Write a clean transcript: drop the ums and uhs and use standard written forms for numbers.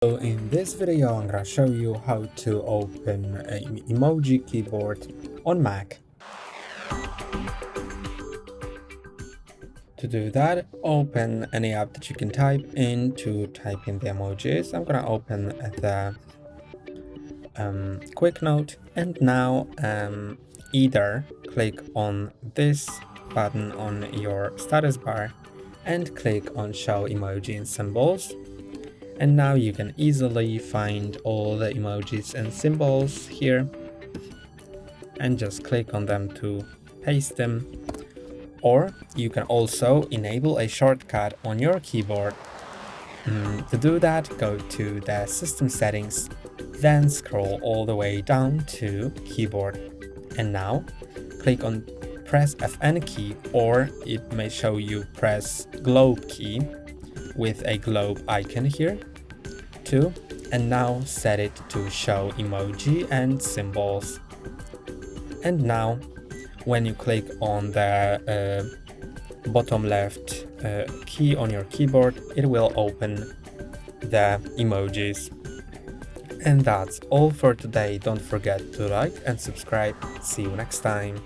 So in this video, I'm gonna show you how to open an emoji keyboard on Mac. To do that, open any app that you can type in to type in the emojis. I'm gonna open the quick note, and now either click on this button on your status bar and click on show emoji and symbols. And now you can easily find all the emojis and symbols here and just click on them to paste them. Or you can also enable a shortcut on your keyboard. To do that, go to the system settings, then scroll all the way down to keyboard. And now click on press FN key, or it may show you press globe key with a globe icon here too, and now set it to show emoji and symbols. And now when you click on the bottom left key on your keyboard, it will open the emojis. And that's all for today. Don't forget to like and subscribe. See you next time.